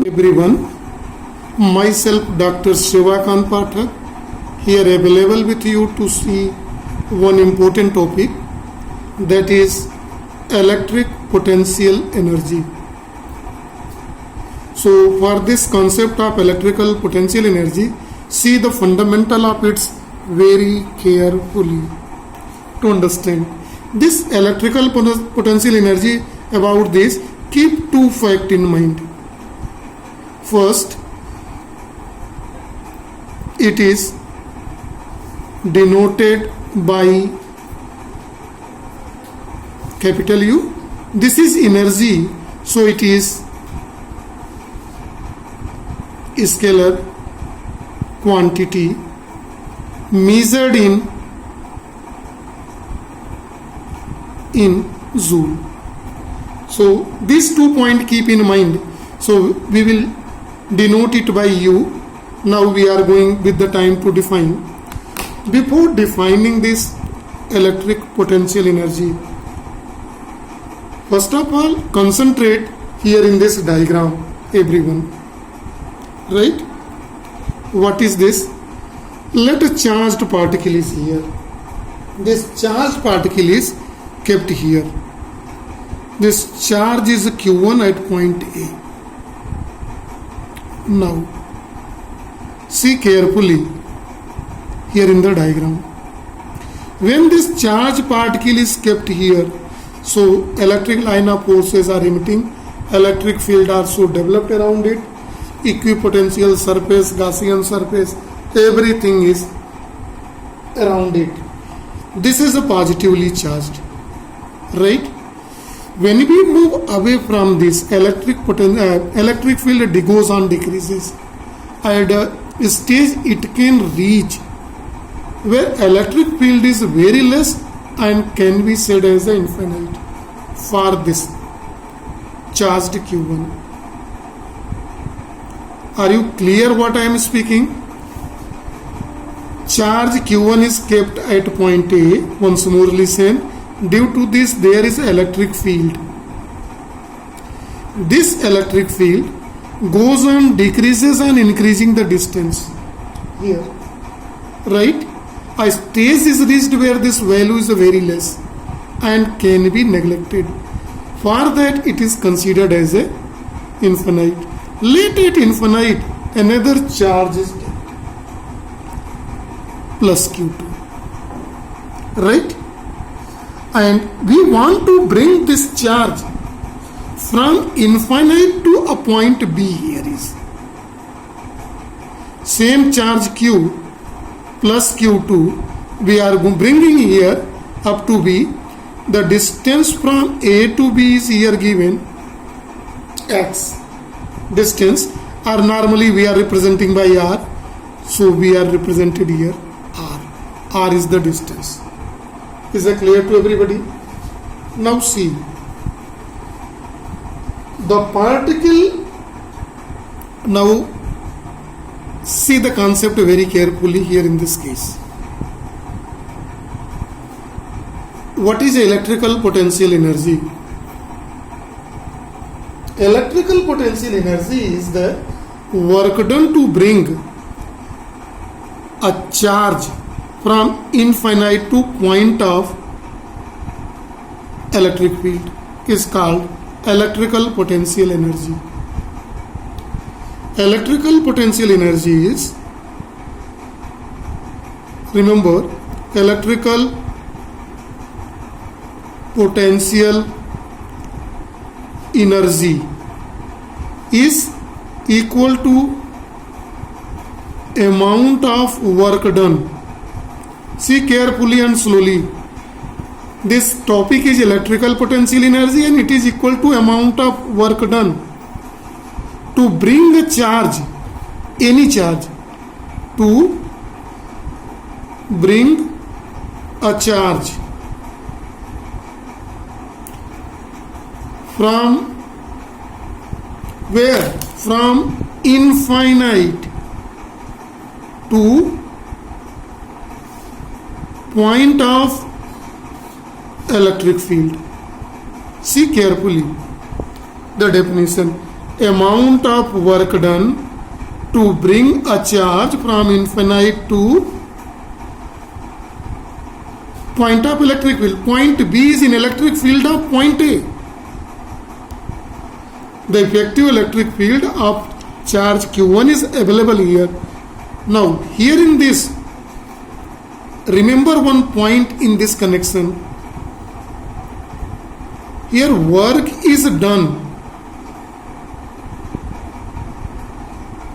Everyone, myself Dr. Shivakant Pathak here available with you to see one important topic, that is electric potential energy. So for this concept of electrical potential energy, see the fundamental of it very carefully to understand. This electrical potential energy, about this, keep two facts in mind. First, it is denoted by capital U. This is energy, so it is scalar quantity measured in joule. So these 2 points keep in mind. So we will denote it by U. Now we are going with the time to define. Before defining this electric potential energy, first of all, concentrate here in this diagram, everyone. Right? What is this? Let a charged particle is here. This charged particle is kept here. This charge is Q1 at point A. Now, see carefully here in the diagram. When this charge particle is kept here, so electric line of forces are emitting, electric field are so developed around it, equipotential surface, Gaussian surface, everything is around it. This is a positively charged, right? When we move away from this, electric field goes on decreases. At a stage it can reach where electric field is very less and can be said as infinite for this charged Q1. Are you clear what I am speaking? Charge Q1 is kept at point A. Once more listen. Due to this, there is electric field. This electric field goes on decreases and increasing the distance here, right? A stage is reached where this value is very less and can be neglected. For that, it is considered as a infinite. Let it infinite, another charge is plus Q2, right? And we want to bring this charge from infinite to a point B. Here is same charge Q plus Q2 we are bringing here up to B. The distance from A to B is here given X distance, or normally we are representing by R, so we are represented here R is the distance. Is that clear to everybody? Now see, the particle, now see the concept very carefully here in this case. What is electrical potential energy? Electrical potential energy is the work done to bring a charge from infinite to point of electric field is called electrical potential energy. Electrical potential energy is, remember, electrical potential energy is equal to amount of work done. See carefully and slowly. This topic is electrical potential energy and it is equal to amount of work done to bring a charge, any charge, to bring a charge from where? From infinite to point of electric field. See carefully the definition. amount of work done to bring a charge from infinite to point of electric field. Point B is in electric field of point A. The effective electric field of charge Q1 is available here. Now, here in this, remember one point in this connection. Here work is done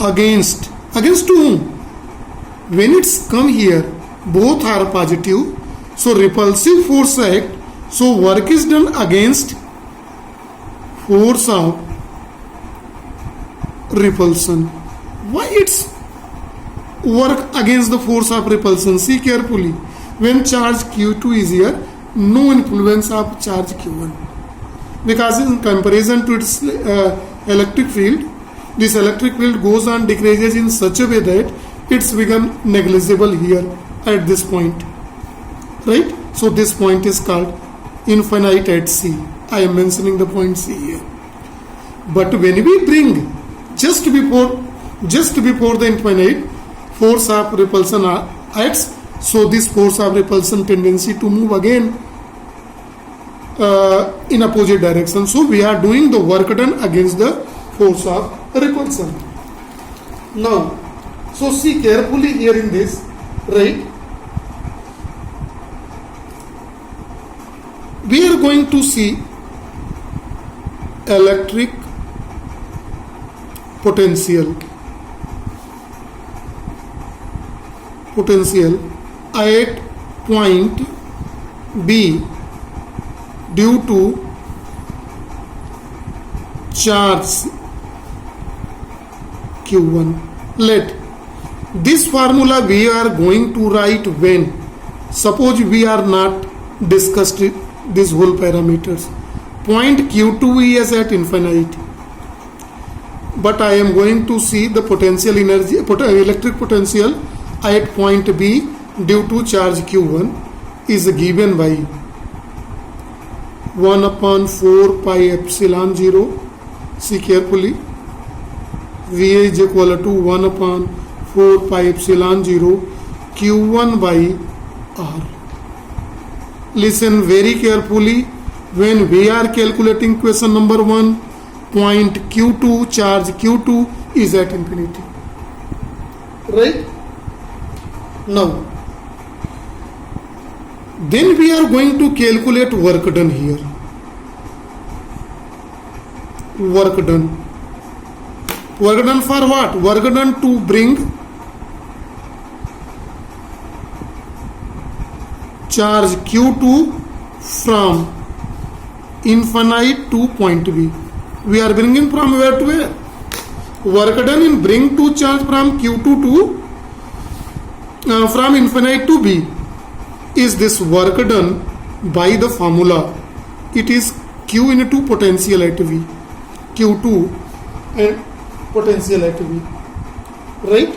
against whom? When it's come here, both are positive, so repulsive force act, so work is done against force of repulsion. Why it's work against the force of repulsion? See carefully. When charge Q2 is here, no influence of charge Q1, because in comparison to its electric field, this electric field goes on decreases in such a way that it's become negligible here at this point, right? So this point is called infinite at C. I am mentioning the point C here. But when we bring just before the infinite, force of repulsion acts, so this force of repulsion tendency to move again in opposite direction. So we are doing the work done against the force of repulsion. Now, so see carefully here in this, right? We are going to see electric potential at point B due to charge Q1. Let this formula we are going to write when suppose we are not discussed these whole parameters. Point Q2 is at infinite, but I am going to see the potential energy, electric potential at point B due to charge Q1 is given by 1 upon 4 pi epsilon 0. See carefully. VA is equal to 1 upon 4 pi epsilon 0 Q1 by R. Listen very carefully. When we are calculating question number 1, point Q2, charge Q2 is at infinity. Right? Now, then we are going to calculate work done here. Work done. Work done for what? Work done to bring charge Q2 from infinite to point B. We are bringing from where to where? Work done in bring to charge from Q2 to from infinite to B. Is this work done by the formula? It is Q into potential at V. Q2 and potential at V. Right?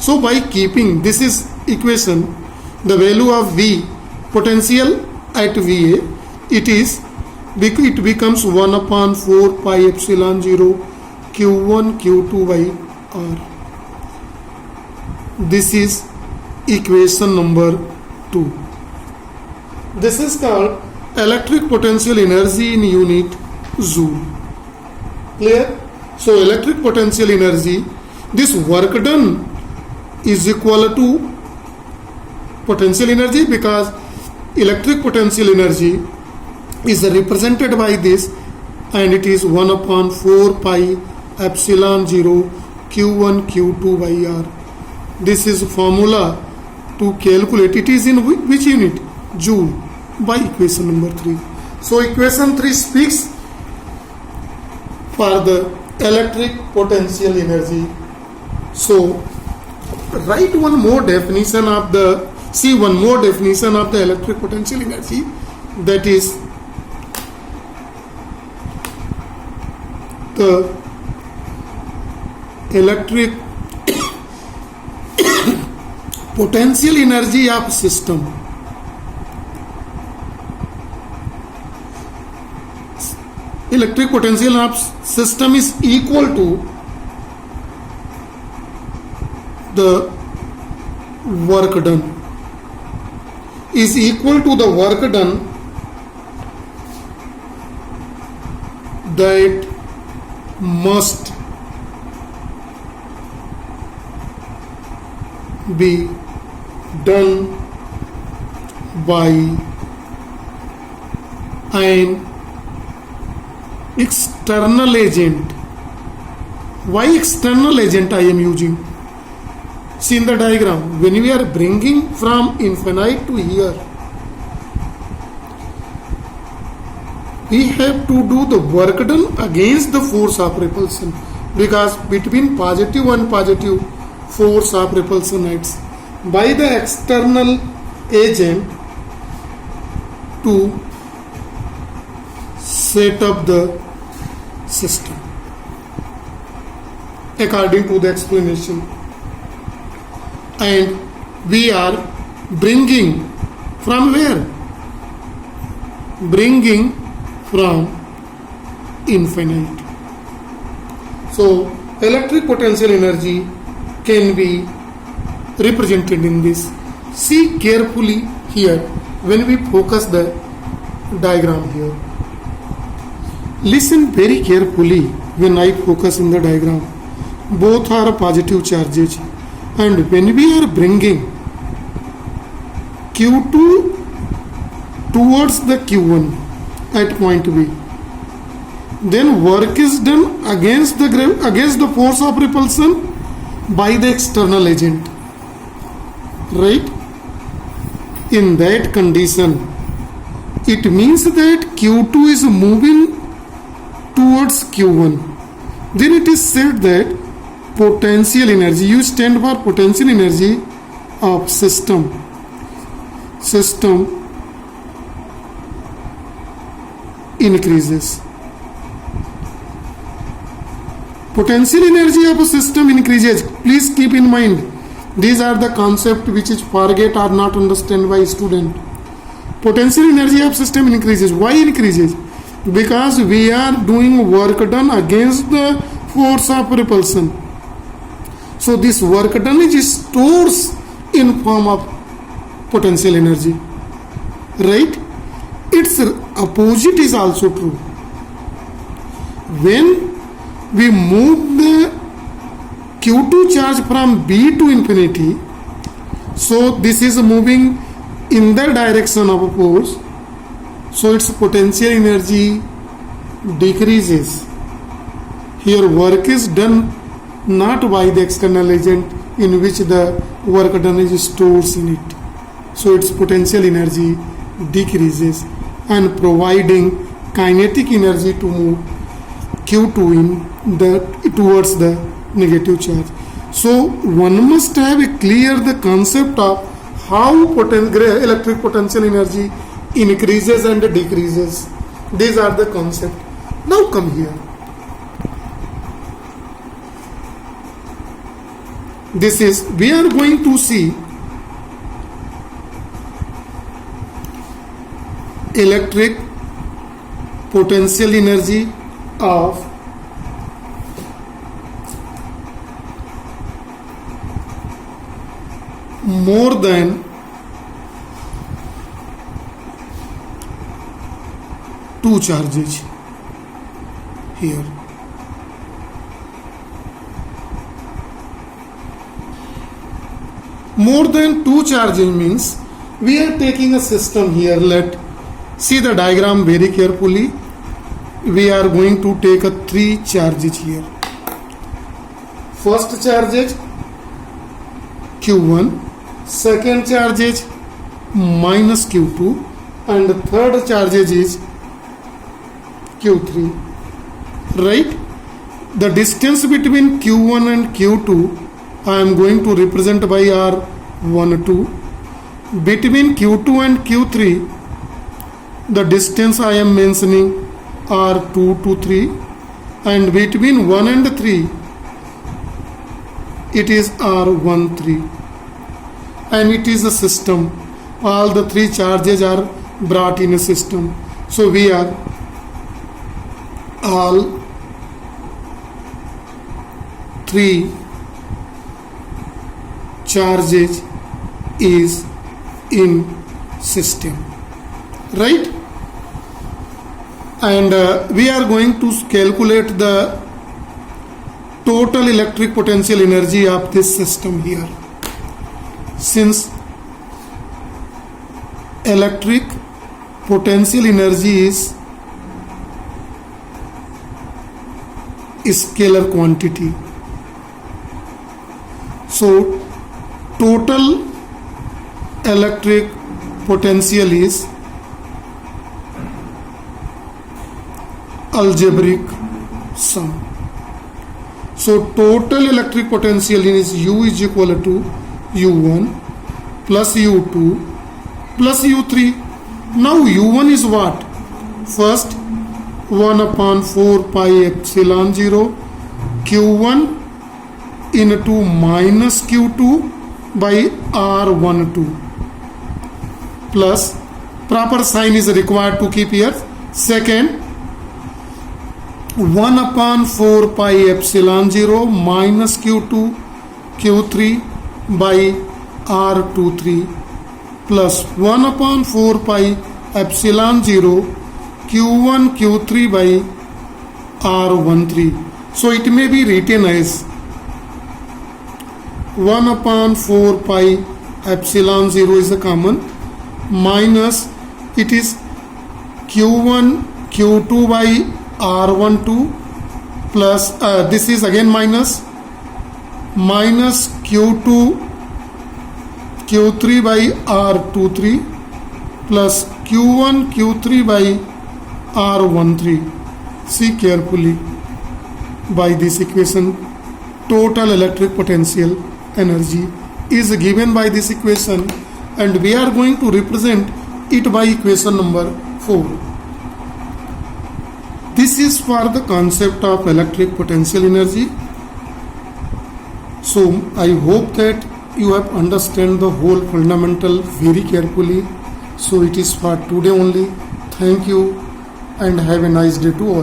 So by keeping this is equation, the value of V, potential at VA, it becomes 1 upon 4 pi epsilon 0 Q1 Q2 by R. This is equation number 2. This is called electric potential energy in unit joule. Clear? So electric potential energy, this work done is equal to potential energy, because electric potential energy is represented by this, and it is 1 upon 4 pi epsilon 0 Q1 Q2 by R. This is formula to calculate. It is in which unit? Joule, by equation number 3. So equation 3 speaks for the electric potential energy. So write one more definition of the electric potential energy, that is the electric potential energy of system. electric potential of system is equal to the work done, is equal to the work done that must be done by an external agent. Why external agent I am using? See in the diagram, when we are bringing from infinite to here, we have to do the work done against the force of repulsion, because between positive and positive force of repulsion acts by the external agent to set up the system according to the explanation. And we are bringing from where? Bringing from infinite. So electric potential energy can be represented in this. See carefully here when we focus the diagram here. Listen very carefully when I focus in the diagram. Both are positive charges, and when we are bringing Q2 towards the Q1 at point B, then work is done against the force of repulsion by the external agent, right? In that condition, it means that Q2 is moving towards Q1. Then it is said that potential energy, you stand for potential energy of system increases. Potential energy of a system increases. Please keep in mind, these are the concept which is forget or not understand by student. Potential energy of system increases. Why increases? Because we are doing work done against the force of repulsion. So this work done is stores in form of potential energy, right? Its opposite is also true. When we move the Q2 charge from B to infinity, so this is moving in the direction of a force, so its potential energy decreases. Here work is done not by the external agent in which the work done is stored in it, so its potential energy decreases and providing kinetic energy to move Q2 towards the negative charge. So one must have a clear the concept of how electric potential energy increases and decreases. These are the concept. Now come here. This is, we are going to see electric potential energy of more than two charges here. More than two charges means we are taking a system here. Let see the diagram very carefully. We are going to take a three charges here. First charge is Q1, second charge is minus Q2, and the third charge is Q3. Right? The distance between Q1 and Q2 I am going to represent by R12. Between Q2 and Q3, the distance I am mentioning R2 to 3, and between 1 and 3, it is R13, and it is a system. All the three charges are brought in a system. So we are all three charges is in system, right? And we are going to calculate the total electric potential energy of this system here. Since electric potential energy is scalar quantity, so total electric potential is algebraic sum. So total electric potential is U is equal to U1 plus U2 plus U3. Now U1 is what? First 1 upon 4 pi epsilon 0 Q1 into minus Q2 by R12 plus proper sign is required to keep here. Second 1 upon 4 pi epsilon 0 minus Q2 Q3 by R23 plus 1 upon 4 pi epsilon 0 Q1 Q3 by R13. So it may be written as 1 upon 4 pi epsilon 0 is a common minus it is Q1 Q2 by R12 plus this is again minus Q2 Q3 by R23 plus Q1 Q3 by R13. See carefully by this equation total electric potential energy is given by this equation and we are going to represent it by equation number 4. This is for the concept of electric potential energy. So I hope that you have understand the whole fundamental very carefully. So it is for today only. Thank you and have a nice day to all.